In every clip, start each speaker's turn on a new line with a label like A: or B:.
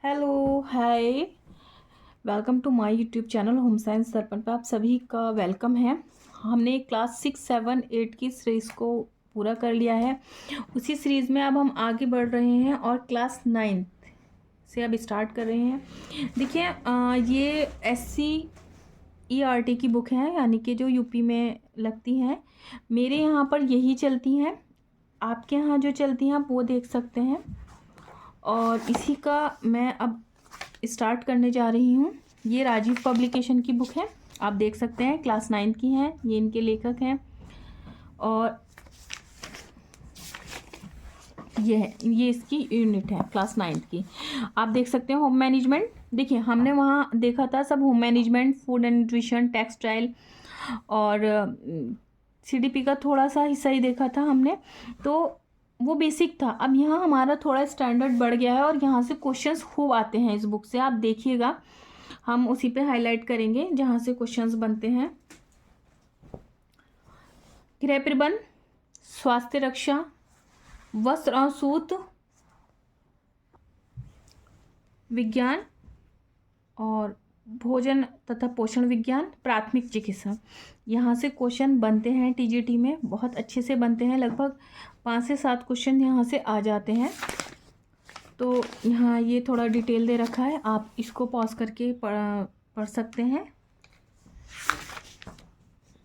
A: Hello, hi. Welcome to my YouTube channel home science Darpan पे आप सभी का वेलकम है। हमने क्लास 6, 7, 8 की सीरीज़ को पूरा कर लिया है। उसी सीरीज़ में अब हम आगे बढ़ रहे हैं और क्लास 9 से अब स्टार्ट कर रहे हैं। देखिए, ये SCERT की बुक है, यानी कि जो यूपी में लगती हैं। मेरे यहाँ पर यही चलती हैं, आपके यहाँ जो चलती हैं आप वो देख सकते हैं। और इसी का मैं अब स्टार्ट करने जा रही हूँ। ये राजीव पब्लिकेशन की बुक है, आप देख सकते हैं, क्लास 9 की हैं, ये इनके लेखक हैं। और ये इसकी यूनिट है क्लास 9 की, आप देख सकते हैं। होम मैनेजमेंट, देखिए हमने वहाँ देखा था सब home management, food and nutrition, textile और CDP का थोड़ा सा हिस्सा ही देखा था हमने, तो वो बेसिक था। अब यहाँ हमारा थोड़ा स्टैंडर्ड बढ़ गया है और यहाँ से क्वेश्चंस खूब आते हैं इस बुक से, आप देखिएगा। हम उसी पे हाईलाइट करेंगे जहाँ से क्वेश्चंस बनते हैं। गृह प्रबंध, स्वास्थ्य रक्षा, वस्त्र और सूत विज्ञान और भोजन तथा पोषण विज्ञान, प्राथमिक चिकित्सा, यहाँ से क्वेश्चन बनते हैं। TGT में बहुत अच्छे से बनते हैं, लगभग 5 से 7 क्वेश्चन यहाँ से आ जाते हैं। तो यहाँ ये थोड़ा डिटेल दे रखा है, आप इसको पॉज करके पढ़ सकते हैं।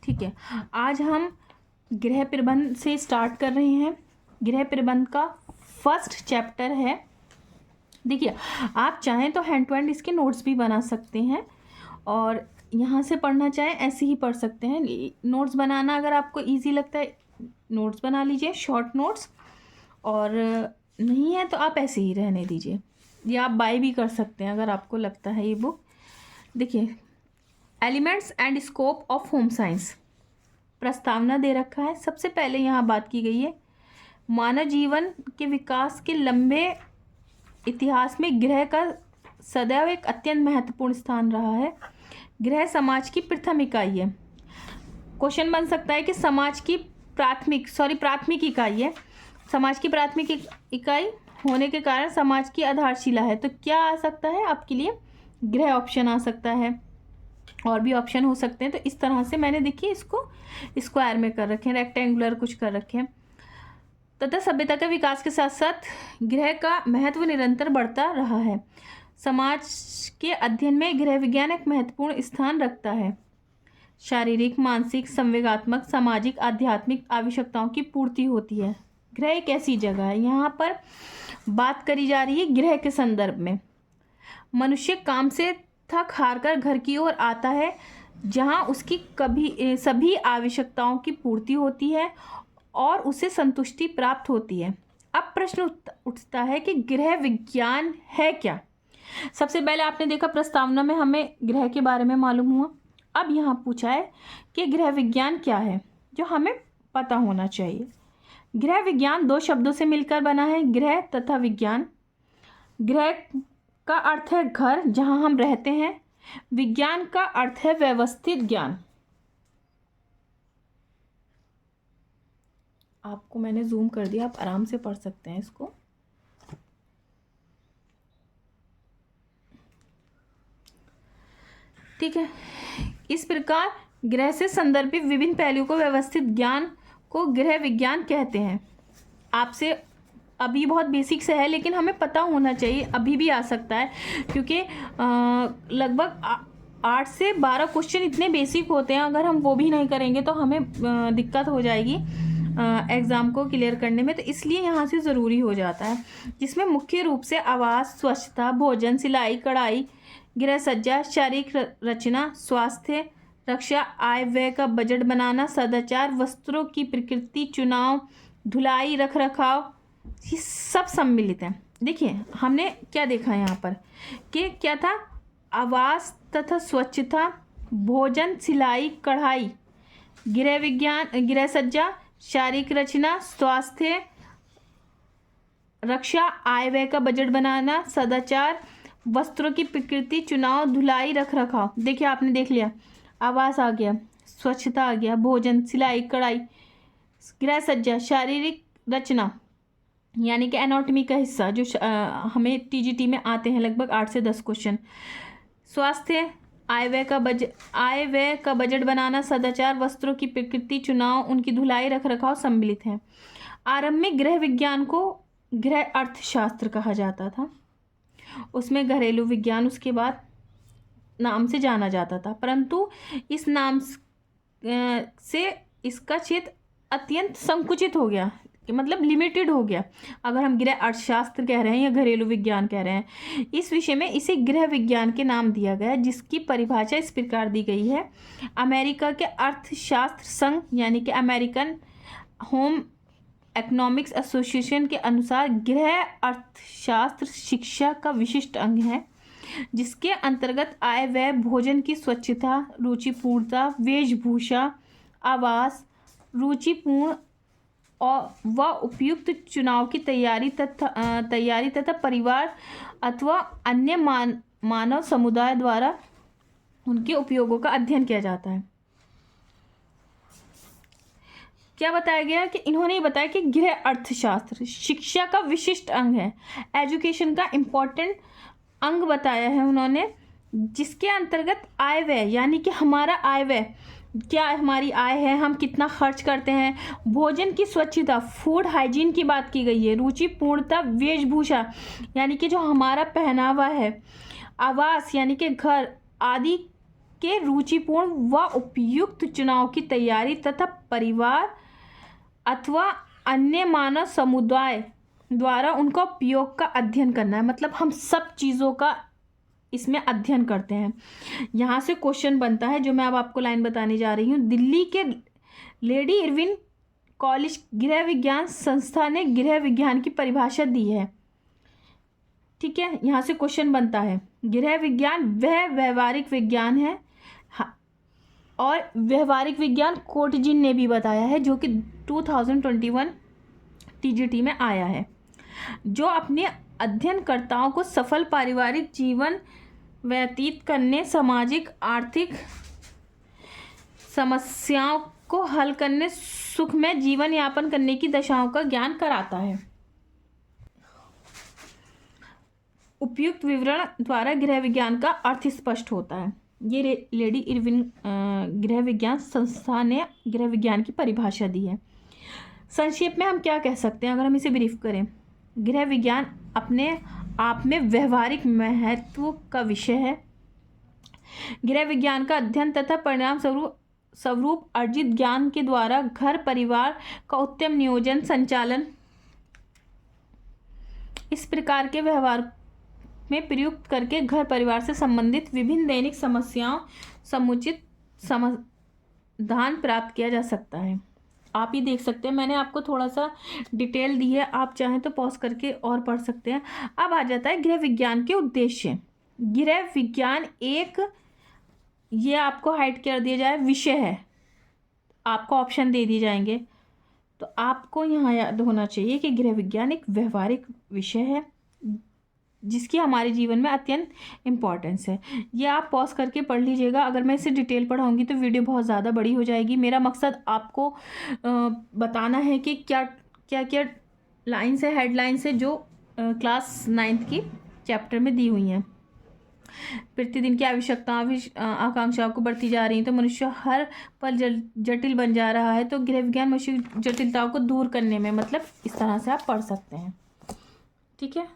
A: ठीक है, आज हम गृह प्रबंध से स्टार्ट कर रहे हैं। गृह प्रबंध का फर्स्ट चैप्टर है। देखिए, आप चाहें तो हैंड टू हैंड इसके नोट्स भी बना सकते हैं और यहाँ से पढ़ना चाहें ऐसे ही पढ़ सकते हैं। नोट्स बनाना अगर आपको इजी लगता है, नोट्स बना लीजिए, शॉर्ट नोट्स, और नहीं है तो आप ऐसे ही रहने दीजिए, या आप बाय भी कर सकते हैं अगर आपको लगता है ये बुक। देखिए, elements and scope of home science, प्रस्तावना दे रखा है। सबसे पहले यहाँ बात की गई है, मानव जीवन के विकास के लंबे इतिहास में गृह का सदैव एक अत्यंत महत्वपूर्ण स्थान रहा है। गृह समाज की प्रथम इकाई है। क्वेश्चन बन सकता है कि समाज की प्राथमिक इकाई है। समाज की प्राथमिक इकाई होने के कारण समाज की आधारशिला है। तो क्या आ सकता है आपके लिए? गृह ऑप्शन आ सकता है, और भी ऑप्शन हो सकते हैं। तो इस तरह से मैंने, देखिए, इसको स्क्वायर में कर रखे हैं, रेक्टेंगुलर कुछ कर रखे हैं। तथा सभ्यता के विकास के साथ साथ गृह का महत्व निरंतर बढ़ता रहा है। समाज के अध्ययन में गृह विज्ञान एक महत्वपूर्ण स्थान रखता है। शारीरिक, मानसिक, संवेगात्मक, सामाजिक, आध्यात्मिक आवश्यकताओं की पूर्ति होती है। गृह एक ऐसी जगह है, यहाँ पर बात करी जा रही है गृह के संदर्भ में। मनुष्य काम से थक हार कर घर की ओर आता है, जहाँ उसकी सभी आवश्यकताओं की पूर्ति होती है और उसे संतुष्टि प्राप्त होती है। अब प्रश्न उठता है कि गृह विज्ञान है क्या? सबसे पहले आपने देखा प्रस्तावना में हमें गृह के बारे में मालूम हुआ। अब यहाँ पूछा है कि गृह विज्ञान क्या है, जो हमें पता होना चाहिए। गृह विज्ञान 2 शब्दों से मिलकर बना है, गृह तथा विज्ञान। गृह का अर्थ है घर, जहाँ हम रहते हैं। विज्ञान का अर्थ है व्यवस्थित ज्ञान। आपको मैंने जूम कर दिया, आप आराम से पढ़ सकते हैं इसको। ठीक है, इस प्रकार गृह से संदर्भित विभिन्न पहलुओं को व्यवस्थित ज्ञान को गृह विज्ञान कहते हैं। आपसे अभी बहुत बेसिक से है, लेकिन हमें पता होना चाहिए, अभी भी आ सकता है, क्योंकि लगभग 8 से 12 क्वेश्चन इतने बेसिक होते हैं। अगर हम वो भी नहीं करेंगे तो हमें दिक्कत हो जाएगी एग्ज़ाम को क्लियर करने में। तो इसलिए यहाँ से ज़रूरी हो जाता है, जिसमें मुख्य रूप से आवास, स्वच्छता, भोजन, सिलाई कढ़ाई, गृह सज्जा, शारीरिक रचना, स्वास्थ्य रक्षा, आय व्यय का बजट बनाना, सदाचार, वस्त्रों की प्रकृति, चुनाव, धुलाई, रख रखाव, ये सब सम्मिलित है। देखिए, हमने क्या देखा यहाँ पर कि क्या था? आवास तथा स्वच्छता, भोजन, सिलाई कढ़ाई, गृह विज्ञान, गृह सज्जा, शारीरिक रचना, स्वास्थ्य रक्षा, आय व्यय का बजट बनाना, सदाचार, वस्त्रों की प्रकृति, चुनाव, धुलाई, रख रखाव। देखिए, आपने देख लिया, आवास आ गया, स्वच्छता आ गया, भोजन, सिलाई कढ़ाई, गृह सज्जा, शारीरिक रचना, यानी कि एनाटॉमी का हिस्सा जो हमें टीजीटी में आते हैं लगभग 8 से 10 क्वेश्चन। स्वास्थ्य, आय व्यय का बजट बनाना, सदाचार, वस्त्रों की प्रकृति, चुनाव, उनकी धुलाई, रख रखाव सम्मिलित है। आरंभ में गृह विज्ञान को गृह अर्थशास्त्र कहा जाता था, उसमें घरेलू विज्ञान उसके बाद नाम से जाना जाता था, परंतु इस नाम से इसका क्षेत्र अत्यंत संकुचित हो गया, मतलब लिमिटेड हो गया। अगर हम गृह अर्थशास्त्र कह रहे हैं या घरेलू विज्ञान कह रहे हैं, इस विषय में इसे गृह विज्ञान के नाम दिया गया, जिसकी परिभाषा इस प्रकार दी गई है। अमेरिका के अर्थशास्त्र संघ यानी कि अमेरिकन होम इकोनॉमिक्स एसोसिएशन के अनुसार गृह अर्थशास्त्र शिक्षा का विशिष्ट अंग है, जिसके अंतर्गत आय व्यय, भोजन की स्वच्छता, रुचिपूर्णता, वेशभूषा, आवास, रुचिपूर्ण व उपयुक्त चुनाव की तैयारी तथा परिवार अथवा अन्य मानव समुदाय द्वारा उनके उपयोगों का अध्ययन किया जाता है। क्या बताया गया कि इन्होंने बताया कि गृह अर्थशास्त्र शिक्षा का विशिष्ट अंग है, एजुकेशन का इम्पोर्टेंट अंग बताया है उन्होंने, जिसके अंतर्गत आय व्यय यानी कि हमारा आय व्यय, क्या हमारी आय है, हम कितना खर्च करते हैं, भोजन की स्वच्छता, फूड हाइजीन की बात की गई है, रुचिपूर्णता, वेशभूषा यानी कि जो हमारा पहनावा है, आवास यानी कि घर आदि के रुचिपूर्ण व उपयुक्त चुनाव की तैयारी तथा परिवार अथवा अन्य मानव समुदाय द्वारा उनका उपयोग का अध्ययन करना है। मतलब हम सब चीज़ों का इसमें अध्ययन करते हैं। यहाँ से क्वेश्चन बनता है जो मैं अब आपको लाइन बताने जा रही हूँ। दिल्ली के लेडी इरविन कॉलेज गृह विज्ञान संस्था ने गृह विज्ञान की परिभाषा दी है। ठीक है, यहाँ से क्वेश्चन बनता है, गृह विज्ञान वह व्यवहारिक विज्ञान है, और व्यवहारिक विज्ञान कोटजिन ने भी बताया है, जो कि 2021 टीजीटी में आया है, जो अपने अध्ययनकर्ताओं को सफल पारिवारिक जीवन व्यतीत करने, सामाजिक आर्थिक समस्याओं को हल करने, सुखमय जीवन यापन करने की दशाओं का ज्ञान कराता है। उपयुक्त विवरण द्वारा गृह विज्ञान का अर्थ स्पष्ट होता है। ये लेडी इरविन गृह विज्ञान संस्था ने गृह विज्ञान की परिभाषा दी है। संक्षेप में हम क्या कह सकते हैं अगर हम इसे ब्रीफ करें? गृह विज्ञान अपने आप में व्यवहारिक महत्व का विषय है। गृह विज्ञान का अध्ययन तथा परिणाम स्वरूप अर्जित ज्ञान के द्वारा घर परिवार का उत्तम नियोजन संचालन इस प्रकार के व्यवहार में प्रयुक्त करके घर परिवार से संबंधित विभिन्न दैनिक समस्याओं समुचित समाधान प्राप्त किया जा सकता है। आप ही देख सकते हैं, मैंने आपको थोड़ा सा डिटेल दी है, आप चाहें तो पॉज करके और पढ़ सकते हैं। अब आ जाता है गृह विज्ञान के उद्देश्य। गृह विज्ञान एक, ये आपको हाइड कर दिया जाए, विषय है, आपको ऑप्शन दे दिए जाएंगे, तो आपको यहाँ याद होना चाहिए कि गृह विज्ञान एक व्यवहारिक विषय है जिसकी हमारे जीवन में अत्यंत इम्पॉर्टेंस है। ये आप पॉज करके पढ़ लीजिएगा। अगर मैं इसे डिटेल पढ़ाऊंगी तो वीडियो बहुत ज़्यादा बड़ी हो जाएगी। मेरा मकसद आपको बताना है कि क्या क्या क्या लाइन्स है, हेडलाइंस है जो क्लास 9th की चैप्टर में दी हुई हैं। प्रतिदिन की आवश्यकताओं आकांक्षाओं को बढ़ती जा रही है, तो मनुष्य हर पल जटिल बन जा रहा है, तो गृह विज्ञान मनुष्य जटिलताओं को दूर करने में, मतलब इस तरह से आप पढ़ सकते हैं। ठीक है,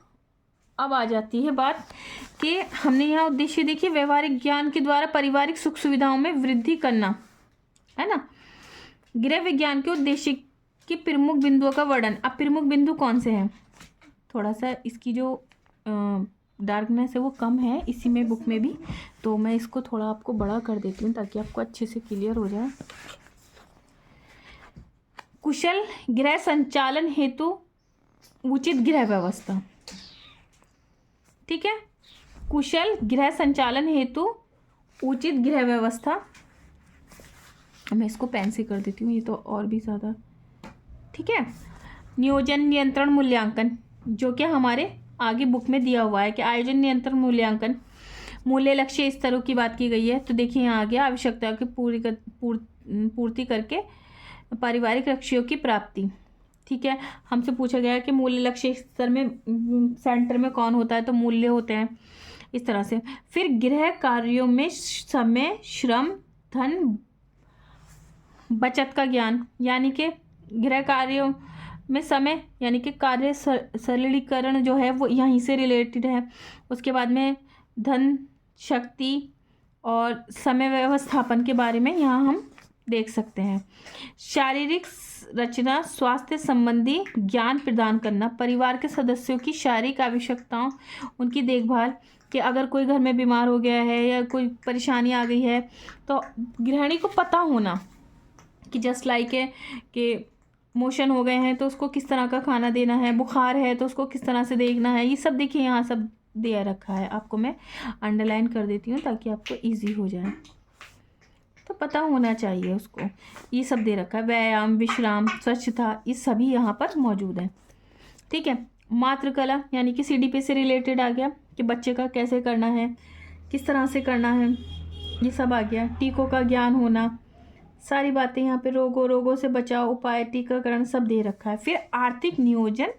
A: अब आ जाती है बात कि हमने यहाँ उद्देश्य देखिए, व्यवहारिक ज्ञान के द्वारा पारिवारिक सुख सुविधाओं में वृद्धि करना, है ना। गृह विज्ञान के उद्देश्य के प्रमुख बिंदुओं का वर्णन। अब प्रमुख बिंदु कौन से हैं? थोड़ा सा इसकी जो डार्कनेस है वो कम है इसी में बुक में भी, तो मैं इसको थोड़ा आपको बड़ा कर देती हूँ ताकि आपको अच्छे से क्लियर हो जाए। कुशल गृह संचालन हेतु उचित गृह व्यवस्था। ठीक है, कुशल गृह संचालन हेतु उचित गृह व्यवस्था। मैं इसको पेन से कर देती हूँ, ये तो और भी ज़्यादा। ठीक है, नियोजन नियंत्रण मूल्यांकन, जो कि हमारे आगे बुक में दिया हुआ है कि आयोजन नियंत्रण मूल्यांकन, मूल्य लक्ष्य स्तरों की बात की गई है। तो देखिए यहाँ आगे आवश्यकताओं की पूर्ति करके पारिवारिक लक्ष्यों की प्राप्ति। ठीक है, हमसे पूछा गया है कि मूल्य लक्ष्य स्तर में सेंटर में कौन होता है, तो मूल्य होते हैं इस तरह से। फिर गृह कार्यों में समय, श्रम, धन, बचत का ज्ञान, यानी कि गृह कार्यों में समय यानी कि कार्य सरलीकरण जो है वो यहीं से रिलेटेड है। उसके बाद में धन, शक्ति और समय व्यवस्थापन के बारे में यहाँ हम देख सकते हैं। शारीरिक रचना, स्वास्थ्य संबंधी ज्ञान प्रदान करना, परिवार के सदस्यों की शारीरिक आवश्यकताओं, उनकी देखभाल, कि अगर कोई घर में बीमार हो गया है या कोई परेशानी आ गई है तो गृहिणी को पता होना कि जस्ट लाइक है कि मोशन हो गए हैं तो उसको किस तरह का खाना देना है, बुखार है तो उसको किस तरह से देखना है, ये सब देखिए यहाँ सब दे रखा है। आपको मैं अंडरलाइन कर देती हूँ ताकि आपको इजी हो जाए, तो पता होना चाहिए उसको। ये सब दे रखा है, व्यायाम, विश्राम, स्वच्छता, ये सभी यहाँ पर मौजूद है। ठीक है, मातृकला यानी कि CDP से रिलेटेड आ गया कि बच्चे का कैसे करना है, किस तरह से करना है, ये सब आ गया। टीकों का ज्ञान होना, सारी बातें यहाँ पे, रोगों से बचाव उपाय, टीकाकरण, सब दे रखा है। फिर आर्थिक नियोजन,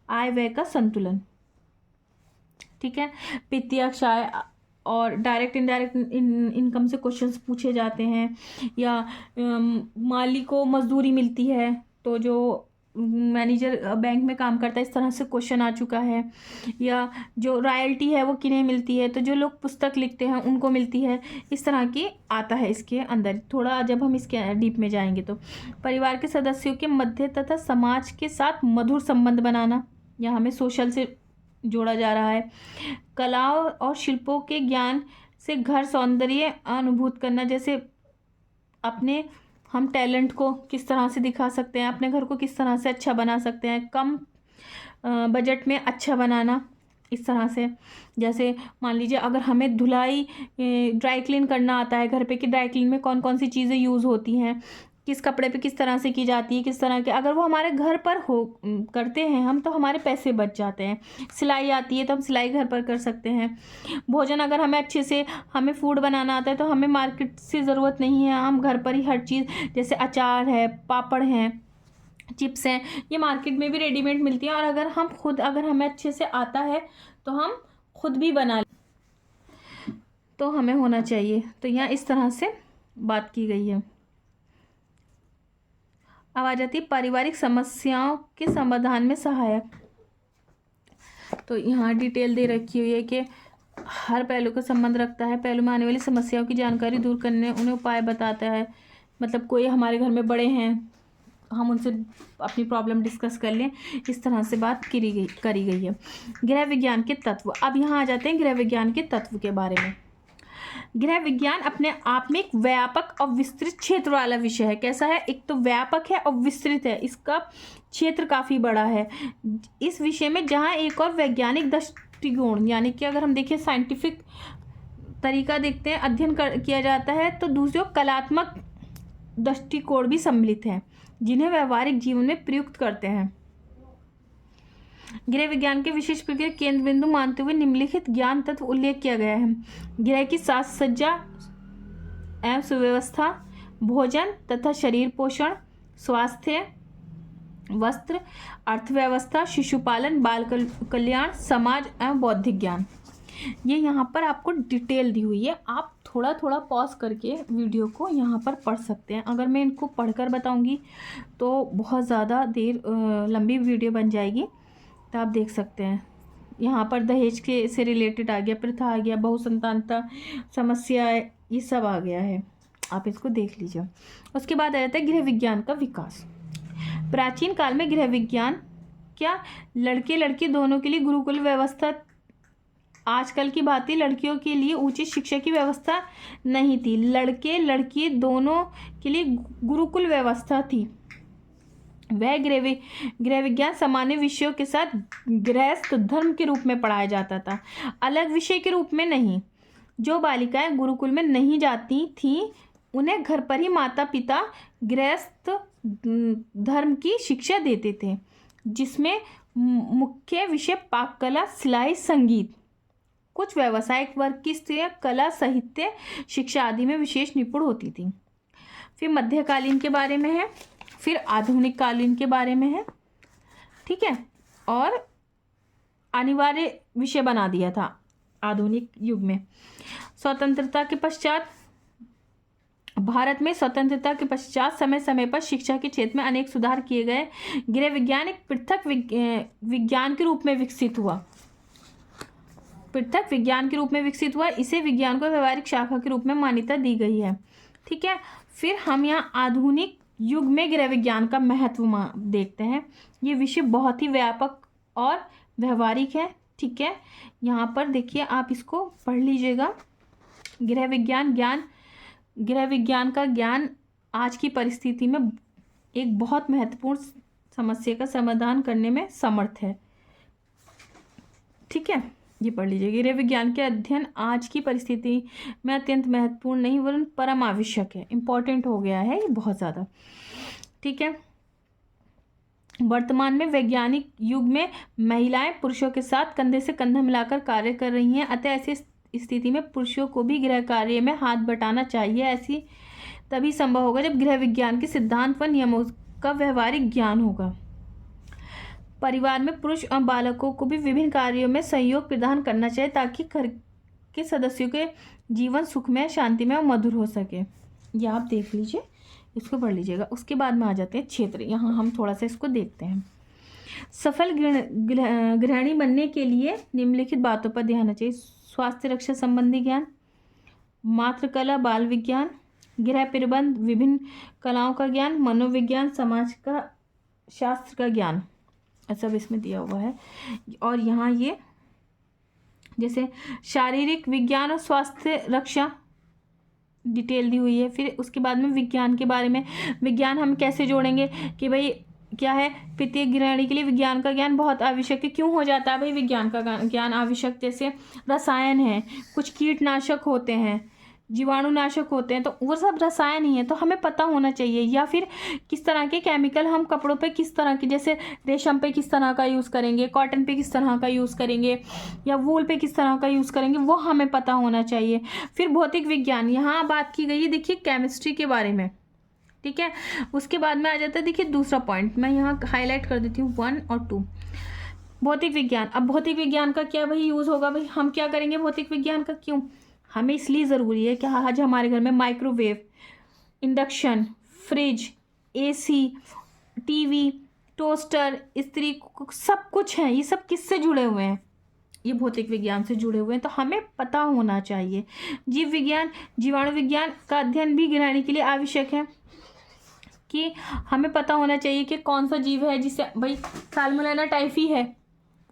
A: आय व्यय का संतुलन, ठीक है, प्रत्यक्ष आय और डायरेक्ट इनडायरेक्ट इनकम से क्वेश्चंस पूछे जाते हैं, या माली को मजदूरी मिलती है तो जो मैनेजर बैंक में काम करता है, इस तरह से क्वेश्चन आ चुका है, या जो रॉयल्टी है वो किन्हें मिलती है, तो जो लोग पुस्तक लिखते हैं उनको मिलती है, इस तरह की आता है इसके अंदर। थोड़ा जब हम इसके डीप में जाएंगे तो परिवार के सदस्यों के मध्य तथा समाज के साथ मधुर संबंध बनाना, यहाँ हमें सोशल से जोड़ा जा रहा है। कलाओं और शिल्पों के ज्ञान से घर सौंदर्य अनुभूत करना, जैसे अपने हम टैलेंट को किस तरह से दिखा सकते हैं, अपने घर को किस तरह से अच्छा बना सकते हैं, कम बजट में अच्छा बनाना, इस तरह से। जैसे मान लीजिए अगर हमें धुलाई ड्राई क्लीन करना आता है घर पे, कि ड्राई क्लीन में कौन कौन सी चीज़ें यूज़ होती हैं, किस कपड़े पे किस तरह से की जाती है, किस तरह के, अगर वो हमारे घर पर हो करते हैं हम, तो हमारे पैसे बच जाते हैं। सिलाई आती है तो हम सिलाई घर पर कर सकते हैं। भोजन अगर हमें अच्छे से हमें फूड बनाना आता है तो हमें मार्केट से ज़रूरत नहीं है, हम घर पर ही हर चीज़, जैसे अचार है, पापड़ हैं, चिप्स हैं, ये मार्केट में भी रेडीमेड मिलती है। और अगर हम खुद, अगर हमें अच्छे से आता है तो हम खुद भी बना, तो हमें होना चाहिए। तो यहाँ इस तरह से बात की गई है। अब आ जाती है पारिवारिक समस्याओं के समाधान में सहायक। तो यहाँ डिटेल दे रखी हुई है कि हर पहलू का संबंध रखता है, पहलू में आने वाली समस्याओं की जानकारी दूर करने, उन्हें उपाय बताता है। मतलब कोई हमारे घर में बड़े हैं, हम उनसे अपनी प्रॉब्लम डिस्कस कर लें, इस तरह से बात करी गई है। गृह विज्ञान के तत्व, अब यहाँ आ जाते हैं गृह विज्ञान के तत्व के बारे में। गृह विज्ञान अपने आप में एक व्यापक और विस्तृत क्षेत्र वाला विषय है। कैसा है, एक तो व्यापक है और विस्तृत है, इसका क्षेत्र काफ़ी बड़ा है। इस विषय में जहाँ एक और वैज्ञानिक दृष्टिकोण, यानी कि अगर हम देखें साइंटिफिक तरीका देखते हैं, अध्ययन किया जाता है, तो दूसरी ओर कलात्मक दृष्टिकोण भी सम्मिलित हैं, जिन्हें व्यवहारिक जीवन में प्रयुक्त करते हैं। गृह विज्ञान के विशेष प्रक्रिया केंद्र बिंदु मानते हुए निम्नलिखित ज्ञान तत्व उल्लेख किया गया है। गृह की साज सज्जा एवं सुव्यवस्था, भोजन तथा शरीर पोषण, स्वास्थ्य, वस्त्र, अर्थव्यवस्था, शिशुपालन, बाल कल्याण, समाज एवं बौद्धिक ज्ञान। ये यहाँ पर आपको डिटेल दी हुई है, आप थोड़ा थोड़ा पॉज करके वीडियो को यहाँ पर पढ़ सकते हैं। अगर मैं इनको पढ़कर बताऊँगी तो बहुत ज़्यादा देर लंबी वीडियो बन जाएगी, तो आप देख सकते हैं। यहाँ पर दहेज के से रिलेटेड आ गया, प्रथा आ गया, बहुसंतानता समस्या, ये सब आ गया है, आप इसको देख लीजिए। उसके बाद आ जाता है गृह विज्ञान का विकास। प्राचीन काल में गृह विज्ञान क्या लड़के लड़की दोनों के लिए गुरुकुल व्यवस्था, आजकल की भांति लड़कियों के लिए उचित शिक्षा की व्यवस्था नहीं थी, लड़के लड़की दोनों के लिए गुरुकुल व्यवस्था थी। वह गृह विज्ञान सामान्य विषयों के साथ गृहस्थ धर्म के रूप में पढ़ाया जाता था, अलग विषय के रूप में नहीं। जो बालिकाएं गुरुकुल में नहीं जाती थीं, उन्हें घर पर ही माता पिता गृहस्थ धर्म की शिक्षा देते थे, जिसमें मुख्य विषय पाक कला, सिलाई, संगीत। कुछ व्यावसायिक वर्ग की स्त्रियां कला, साहित्य, शिक्षा आदि में विशेष निपुण होती थी। फिर मध्यकालीन के बारे में है, फिर आधुनिक कालीन के बारे में है। ठीक है, और अनिवार्य विषय बना दिया था आधुनिक युग में। स्वतंत्रता के पश्चात भारत में स्वतंत्रता के पश्चात समय समय पर शिक्षा के क्षेत्र में अनेक सुधार किए गए। गृह विज्ञान एक पृथक विज्ञान के रूप में विकसित हुआ, पृथक विज्ञान के रूप में विकसित हुआ। इसे विज्ञान को व्यवहारिक शाखा के रूप में मान्यता दी गई है। ठीक है, फिर हम यहाँ आधुनिक युग में गृह विज्ञान का महत्व देखते हैं। ये विषय बहुत ही व्यापक और व्यवहारिक है। ठीक है, यहाँ पर देखिए, आप इसको पढ़ लीजिएगा। गृह विज्ञान का ज्ञान आज की परिस्थिति में एक बहुत महत्वपूर्ण समस्या का समाधान करने में समर्थ है। ठीक है, ये पढ़ लीजिए। गृह विज्ञान के अध्ययन आज की परिस्थिति में अत्यंत महत्वपूर्ण नहीं वरन परम आवश्यक है, इम्पोर्टेंट हो गया है ये बहुत ज़्यादा। ठीक है, वर्तमान में वैज्ञानिक युग में महिलाएं पुरुषों के साथ कंधे से कंधा मिलाकर कार्य कर रही हैं, अतः ऐसी स्थिति में पुरुषों को भी गृह कार्य में हाथ बटाना चाहिए। ऐसी तभी संभव होगा जब गृह विज्ञान के सिद्धांत व नियमों का व्यवहारिक ज्ञान होगा। परिवार में पुरुष और बालकों को भी विभिन्न कार्यों में सहयोग प्रदान करना चाहिए ताकि घर के सदस्यों के जीवन सुखमय, शांतिमय और मधुर हो सके। ये आप देख लीजिए, इसको पढ़ लीजिएगा। उसके बाद में आ जाते हैं क्षेत्र। यहाँ हम थोड़ा सा इसको देखते हैं। सफल गृहिणी बनने के लिए निम्नलिखित बातों पर ध्यान देना चाहिए। स्वास्थ्य रक्षा संबंधी ज्ञान, मातृकला, बाल विज्ञान, गृह प्रबंध, विभिन्न कलाओं का ज्ञान, मनोविज्ञान, समाज का शास्त्र का ज्ञान, सब इसमें दिया हुआ है। और यहाँ ये जैसे शारीरिक विज्ञान और स्वास्थ्य रक्षा डिटेल दी हुई है। फिर उसके बाद में विज्ञान के बारे में, विज्ञान हम कैसे जोड़ेंगे कि भाई क्या है, प्रत्येक गृहिणी के लिए विज्ञान का ज्ञान बहुत आवश्यक है। क्यों हो जाता है भाई विज्ञान का ज्ञान आवश्यक? जैसे रसायन है, कुछ कीटनाशक होते हैं, जीवाणुनाशक होते हैं, तो वो सब रसायन ही है, तो हमें पता होना चाहिए। या फिर किस तरह के केमिकल हम कपड़ों पे किस तरह के, जैसे रेशम पे किस तरह का यूज़ करेंगे, कॉटन पे किस तरह का यूज़ करेंगे, या वूल पे किस तरह का यूज़ करेंगे, वो हमें पता होना चाहिए। फिर भौतिक विज्ञान, यहाँ बात की गई है देखिए केमिस्ट्री के बारे में। ठीक है, उसके बाद में आ जाता है देखिए दूसरा पॉइंट, मैं यहाँ हाईलाइट कर देती हूँ 1 और 2। भौतिक विज्ञान, अब भौतिक विज्ञान का क्या भाई यूज़ होगा? भाई हम क्या करेंगे भौतिक विज्ञान का? क्यों हमें इसलिए ज़रूरी है कि आज हमारे घर में microwave, induction, fridge, AC, TV, toaster, इस्त्री, सब कुछ है। ये सब किससे जुड़े हुए हैं? ये भौतिक विज्ञान से जुड़े हुए हैं, तो हमें पता होना चाहिए। जीव विज्ञान, जीवाणु विज्ञान का अध्ययन भी गृहिणी के लिए आवश्यक है कि हमें पता होना चाहिए कि कौन सा जीव है जिससे भाई साल्मोनेला टाइफी है,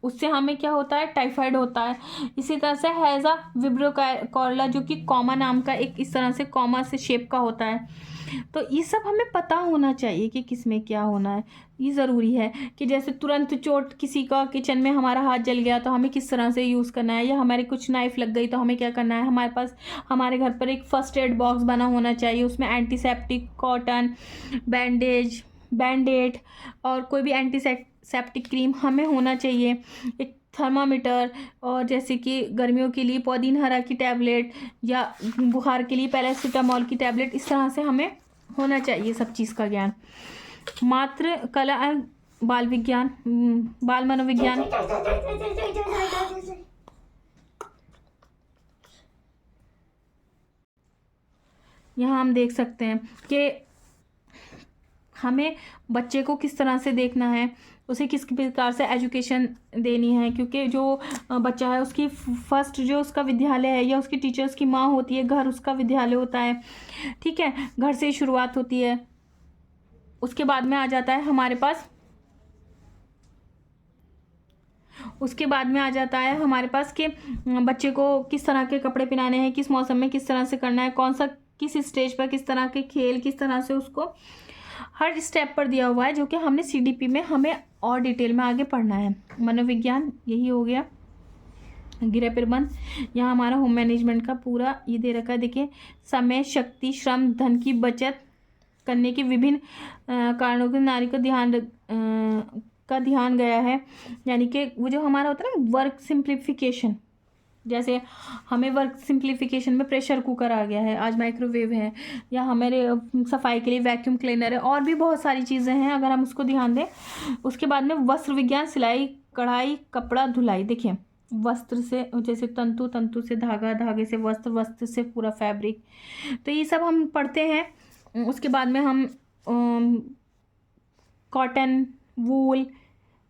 A: उससे हमें क्या होता है? टाइफाइड होता है। इसी तरह से हैज़ा विब्रियो कॉर्ला, जो कि कॉमा नाम का एक इस तरह से कॉमा से शेप का होता है। तो ये सब हमें पता होना चाहिए कि किस में क्या होना है। ये ज़रूरी है कि जैसे तुरंत चोट, किसी का किचन में हमारा हाथ जल गया तो हमें किस तरह से यूज़ करना है, या हमारे कुछ नाइफ लग गई तो हमें क्या करना है। हमारे पास हमारे घर पर एक फर्स्ट एड बॉक्स बना होना चाहिए, उसमें एंटीसेप्टिक, कॉटन, बैंडेज, बैंडेड और कोई भी एंटीसेप्टिक क्रीम हमें होना चाहिए। एक थर्मामीटर, और जैसे कि गर्मियों के लिए पुदीना हरा की टैबलेट, या बुखार के लिए पैरासीटामोल की टैबलेट, इस तरह से हमें होना चाहिए सब चीज़ का ज्ञान। मात्र कला, बाल विज्ञान, बाल मनोविज्ञान, यहाँ हम देख सकते हैं कि हमें बच्चे को किस तरह से देखना है, उसे किस प्रकार से एजुकेशन देनी है, क्योंकि जो बच्चा है उसकी फर्स्ट जो उसका विद्यालय है या उसकी टीचर्स की माँ होती है, घर उसका विद्यालय होता है। ठीक है, घर से ही शुरुआत होती है। उसके बाद में आ जाता है हमारे पास, उसके बाद में आ जाता है हमारे पास कि बच्चे को किस तरह के कपड़े पहनाने हैं, किस मौसम में किस तरह से करना है, कौन सा किस स्टेज पर किस तरह के खेल, किस तरह से उसको हर स्टेप पर दिया हुआ है, जो कि हमने सीडीपी में हमें और डिटेल में आगे पढ़ना है। मनोविज्ञान यही हो गया। गृह प्रबंध, यहाँ हमारा होम मैनेजमेंट का पूरा ये दे रखा है। देखिए, समय, शक्ति, श्रम, धन की बचत करने के विभिन्न कारणों के नारी का ध्यान गया है। यानी कि वो जो हमारा होता है ना वर्क सिंप्लीफिकेशन, जैसे हमें वर्क सिंप्लीफिकेशन में प्रेशर कुकर आ गया है, आज माइक्रोवेव है, या हमारे सफाई के लिए वैक्यूम क्लीनर है, और भी बहुत सारी चीज़ें हैं अगर हम उसको ध्यान दें। उसके बाद में वस्त्र विज्ञान, सिलाई कढ़ाई कपड़ा धुलाई। देखिए वस्त्र से जैसे तंतु, तंतु से धागा, धागे से वस्त्र, वस्त्र से पूरा फैब्रिक, तो ये सब हम पढ़ते हैं। उसके बाद में हम कॉटन, वूल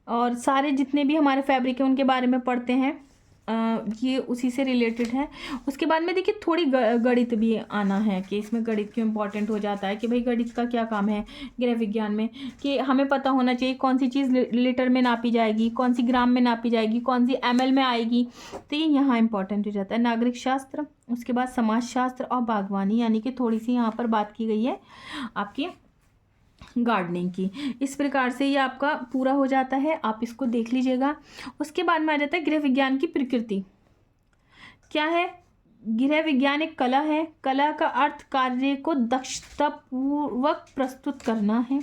A: और सारे जितने भी हमारे फैब्रिक हैं उनके बारे में पढ़ते हैं। ये उसी से रिलेटेड है। उसके बाद में देखिए थोड़ी गणित भी आना है कि इसमें गणित क्यों इम्पोर्टेंट हो जाता है, कि भाई गणित का क्या काम है गृह विज्ञान में, कि हमें पता होना चाहिए कौन सी चीज़ लीटर में नापी जाएगी, कौन सी ग्राम में नापी जाएगी, कौन सी ml में आएगी, तो ये यहाँ इंपॉर्टेंट हो जाता है। नागरिक शास्त्र, उसके बाद समाज शास्त्र और बागवानी, यानी कि थोड़ी सी यहाँ पर बात की गई है आपकी गार्डनिंग की। इस प्रकार से ये आपका पूरा हो जाता है, आप इसको देख लीजिएगा। उसके बाद में आ जाता है गृह विज्ञान की प्रकृति क्या है। गृह विज्ञान एक कला है, कला का अर्थ कार्य को दक्षतापूर्वक प्रस्तुत करना है,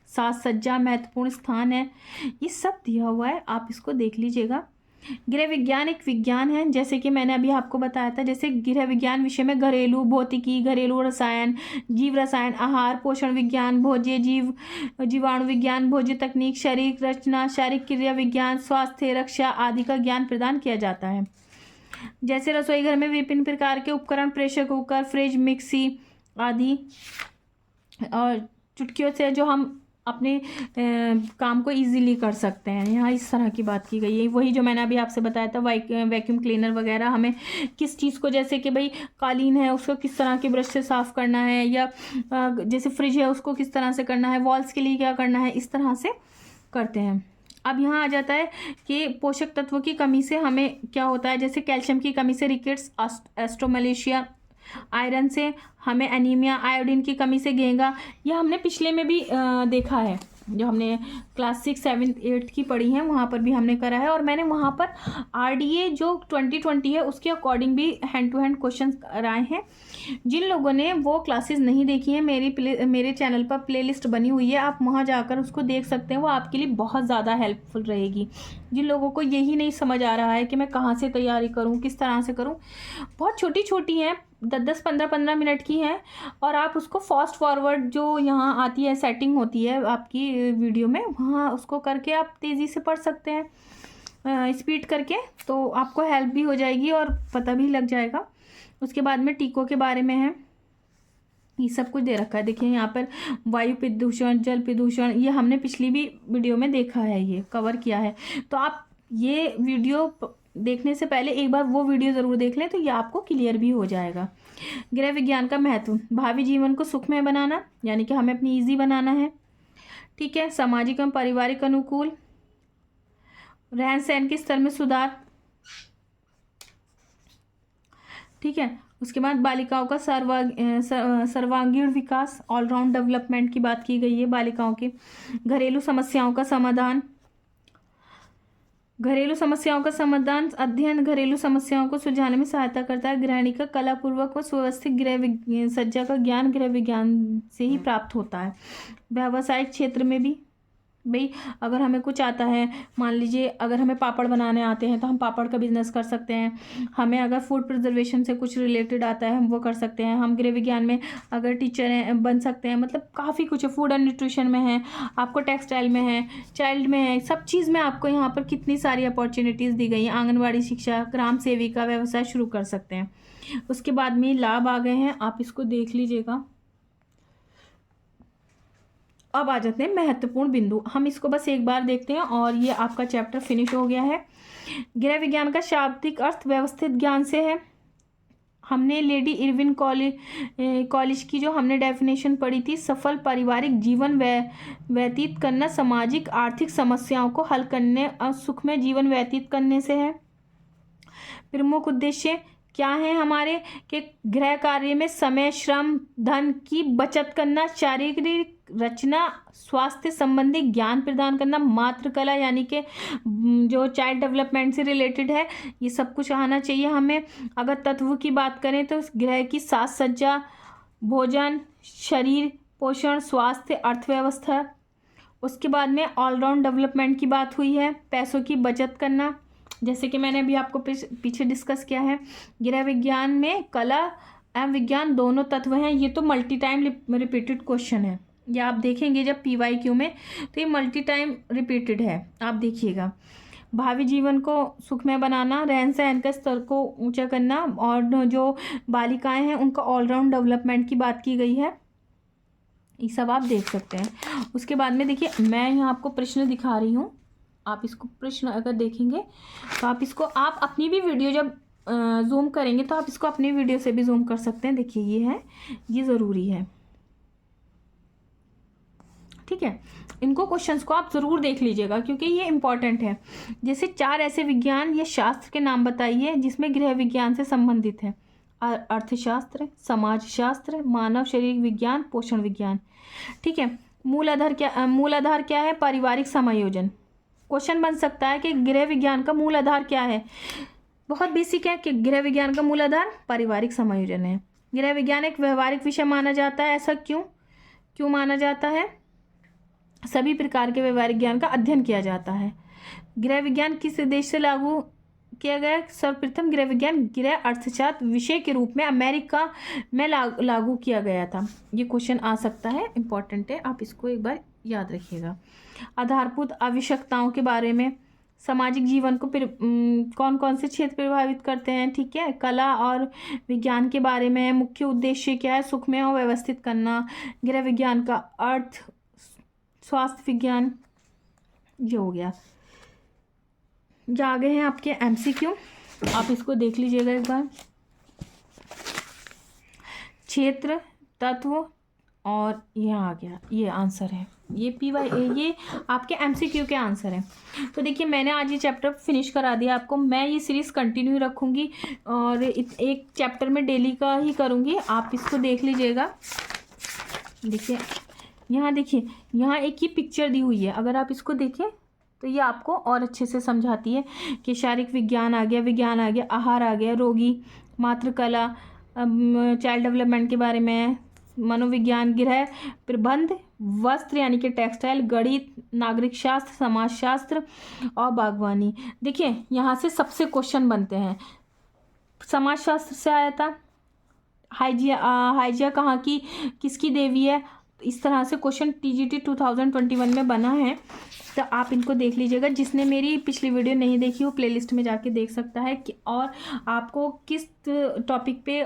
A: साज सज्जा महत्वपूर्ण स्थान है, ये सब दिया हुआ है, आप इसको देख लीजिएगा। गृह विज्ञान एक विज्ञान है, जैसे कि मैंने अभी आपको बताया था, जैसे गृह विज्ञान विषय में घरेलू भौतिकी, घरेलू रसायन, जीव रसायन, आहार पोषण विज्ञान, भोज्य जीवाणु विज्ञान, भोज्य तकनीक, शारीरिक रचना, शारीरिक क्रिया विज्ञान, स्वास्थ्य रक्षा आदि का ज्ञान प्रदान किया जाता है। जैसे रसोई घर में विभिन्न प्रकार के उपकरण, प्रेशर कुकर, फ्रिज, मिक्सी आदि, और चुटकियों से जो हम अपने काम को इजीली कर सकते हैं, यहाँ इस तरह की बात की गई है। वही जो मैंने अभी आपसे बताया था वैक्यूम क्लीनर वगैरह, हमें किस चीज़ को, जैसे कि भाई कालीन है उसको किस तरह के ब्रश से साफ़ करना है, या जैसे फ्रिज है उसको किस तरह से करना है, वॉल्स के लिए क्या करना है, इस तरह से करते हैं। अब यहाँ आ जाता है कि पोषक तत्वों की कमी से हमें क्या होता है, जैसे कैल्शियम की कमी से रिकेट्स, एस्ट्रोमलेशिया, आयरन से हमें एनीमिया, आयोडीन की कमी से घेंगा, यह हमने पिछले में भी देखा है, जो हमने क्लास 6, 7, 8 की पढ़ी है वहाँ पर भी हमने करा है। और मैंने वहाँ पर RDA जो 2020 है उसके अकॉर्डिंग भी हैंड टू हैंड क्वेश्चन कराए हैं। जिन लोगों ने वो क्लासेस नहीं देखी हैं, मेरे चैनल पर प्लेलिस्ट बनी हुई है, आप वहाँ जाकर उसको देख सकते हैं, वो आपके लिए बहुत ज़्यादा हेल्पफुल रहेगी। जिन लोगों को यही नहीं समझ आ रहा है कि मैं कहाँ से तैयारी करूँ, किस तरह से करूँ, बहुत छोटी छोटी हैं, 10-10, 15-15 मिनट की हैं, और आप उसको फास्ट फॉरवर्ड जो यहाँ आती है सेटिंग होती है आपकी वीडियो में, वहाँ उसको करके आप तेज़ी से पढ़ सकते हैं स्पीड करके, तो आपको हेल्प भी हो जाएगी और पता भी लग जाएगा। उसके बाद में टीकों के बारे में है, ये सब कुछ दे रखा है। देखिए यहाँ पर वायु प्रदूषण, जल प्रदूषण, ये हमने पिछली भी वीडियो में देखा है, ये कवर किया है। तो आप ये वीडियो देखने से पहले एक बार वो वीडियो ज़रूर देख लें, तो ये आपको क्लियर भी हो जाएगा। गृह विज्ञान का महत्व, भावी जीवन को सुखमय बनाना, यानी कि हमें अपनी ईजी बनाना है, ठीक है। सामाजिक एवं पारिवारिक अनुकूल, रहन सहन के स्तर में सुधार, ठीक है। उसके बाद बालिकाओं का सर्वांगीण विकास, ऑलराउंड डेवलपमेंट की बात की गई है बालिकाओं की। घरेलू समस्याओं का समाधान, घरेलू समस्याओं का समाधान अध्ययन घरेलू समस्याओं को सुलझाने में सहायता करता है। गृहिणी का कलापूर्वक व सुव्यवस्थित गृह सज्जा का ज्ञान गृह विज्ञान से ही प्राप्त होता है। व्यावसायिक क्षेत्र में भी भाई अगर हमें कुछ आता है, मान लीजिए अगर हमें पापड़ बनाने आते हैं तो हम पापड़ का बिजनेस कर सकते हैं। हमें अगर फूड प्रिजर्वेशन से कुछ रिलेटेड आता है हम वो कर सकते हैं। हम गृह विज्ञान में अगर टीचर हैं बन सकते हैं, मतलब काफ़ी कुछ है। फूड एंड न्यूट्रिशन में है, आपको टेक्सटाइल में है, चाइल्ड में है, सब चीज़ में आपको यहाँ पर कितनी सारी अपॉर्चुनिटीज़ दी गई हैं। आंगनबाड़ी शिक्षा, ग्राम सेविका व्यवसाय शुरू कर सकते हैं। उसके बाद में लाभ आ गए हैं, आप इसको देख लीजिएगा। अब आ जाते हैं महत्वपूर्ण बिंदु, हम इसको बस एक बार देखते हैं और ये आपका चैप्टर फिनिश हो गया है। गृह विज्ञान का शाब्दिक अर्थ व्यवस्थित ज्ञान से है। हमने लेडी इरविन कॉलेज की जो हमने डेफिनेशन पढ़ी थी, सफल पारिवारिक जीवन व्यतीत करना सामाजिक आर्थिक समस्याओं को हल करने और सुखमय जीवन व्यतीत करने से है। प्रमुख उद्देश्य क्या है हमारे, कि गृह कार्य में समय, श्रम, धन की बचत करना, शारीरिक रचना, स्वास्थ्य संबंधी ज्ञान प्रदान करना, मातृ कला यानी कि जो चाइल्ड डेवलपमेंट से रिलेटेड है, ये सब कुछ आना चाहिए हमें। अगर तत्व की बात करें तो गृह की साज सज्जा, भोजन, शरीर पोषण, स्वास्थ्य, अर्थव्यवस्था। उसके बाद में ऑलराउंड डेवलपमेंट की बात हुई है, पैसों की बचत करना, जैसे कि मैंने अभी आपको पीछे डिस्कस किया है, गृह विज्ञान में कला एवं विज्ञान दोनों तत्व हैं। ये तो मल्टी टाइम रिपीटेड क्वेश्चन है, ये आप देखेंगे जब PYQ में, तो ये मल्टी टाइम रिपीटेड है, आप देखिएगा। भावी जीवन को सुखमय बनाना, रहन सहन का स्तर को ऊंचा करना, और जो बालिकाएं हैं उनका ऑलराउंड डेवलपमेंट की बात की गई है, ये सब आप देख सकते हैं। उसके बाद में देखिए, मैं यहाँ आपको प्रश्न दिखा रही हूँ, आप इसको प्रश्न अगर देखेंगे तो आप इसको, आप अपनी भी वीडियो जब जूम करेंगे तो आप इसको अपनी वीडियो से भी जूम कर सकते हैं। देखिए ये है, ये ज़रूरी है, ठीक है। इनको क्वेश्चंस को आप ज़रूर देख लीजिएगा क्योंकि ये इंपॉर्टेंट है। जैसे 4 ऐसे विज्ञान या शास्त्र के नाम बताइए जिसमें गृह विज्ञान से संबंधित है। अर्थशास्त्र, समाजशास्त्र, मानव शरीर विज्ञान, पोषण विज्ञान, ठीक है। मूल आधार क्या है? पारिवारिक समायोजन। क्वेश्चन बन सकता है कि गृह विज्ञान का मूल आधार क्या है? बहुत बेसिक है कि गृह विज्ञान का मूल आधार पारिवारिक समायोजन है। गृह विज्ञान एक व्यवहारिक विषय माना जाता है, ऐसा क्यों माना जाता है? सभी प्रकार के व्यवहारिक ज्ञान का अध्ययन किया जाता है। गृह विज्ञान किस देश से लागू किया गया? सर्वप्रथम गृह विज्ञान गृह अर्थशास्त्र विषय के रूप में अमेरिका में लागू किया गया था। ये क्वेश्चन आ सकता है, इंपॉर्टेंट है, आप इसको एक बार याद रखिएगा। आधारभूत आवश्यकताओं के बारे में, सामाजिक जीवन को कौन कौन से क्षेत्र प्रभावित करते हैं, ठीक है। कला और विज्ञान के बारे में, मुख्य उद्देश्य क्या है? सुखमय और व्यवस्थित करना। गृह विज्ञान का अर्थ, स्वास्थ्य विज्ञान, ये हो गया। जो आगे हैं आपके MCQ, आप इसको देख लीजिएगा एक बार। क्षेत्र, तत्व, और यहाँ आ गया, ये आंसर है, ये ये आपके MCQ के आंसर हैं। तो देखिए, मैंने आज ये चैप्टर फिनिश करा दिया आपको। मैं ये सीरीज़ कंटिन्यू रखूँगी और एक चैप्टर में डेली का ही करूँगी, आप इसको देख लीजिएगा। देखिए यहाँ, देखिए यहाँ एक ही पिक्चर दी हुई है, अगर आप इसको देखें तो ये आपको और अच्छे से समझाती है कि शारीरिक विज्ञान आ गया, विज्ञान आ गया, आहार आ गया, रोगी, मातृकला, चाइल्ड डेवलपमेंट के बारे में, मनोविज्ञान, गृह प्रबंध, वस्त्र यानी कि टेक्सटाइल, गणित, नागरिक शास्त्र, समाजशास्त्र और बागवानी। देखिए यहाँ से सबसे क्वेश्चन बनते हैं। समाजशास्त्र से आया था, हाइजिया कहाँ की, किसकी देवी है, इस तरह से क्वेश्चन TGT 2021 में बना है। तो आप इनको देख लीजिएगा। जिसने मेरी पिछली वीडियो नहीं देखी वो प्लेलिस्ट में जाके देख सकता है कि, और आपको किस टॉपिक पे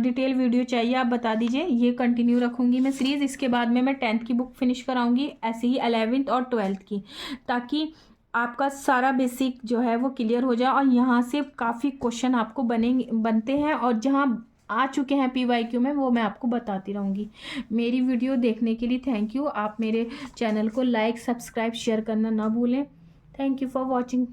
A: डिटेल वीडियो चाहिए आप बता दीजिए, ये कंटिन्यू रखूँगी मैं सीरीज़। इसके बाद में मैं 10th की बुक फिनिश कराऊँगी, ऐसे ही 11th और 12th की, ताकि आपका सारा बेसिक जो है वो क्लियर हो जाए। और यहाँ से काफ़ी क्वेश्चन आपको बनते हैं, और जहाँ आ चुके हैं PYQ में वो मैं आपको बताती रहूँगी। मेरी वीडियो देखने के लिए थैंक यू। आप मेरे चैनल को लाइक, सब्सक्राइब, शेयर करना ना भूलें। Thank you for watching.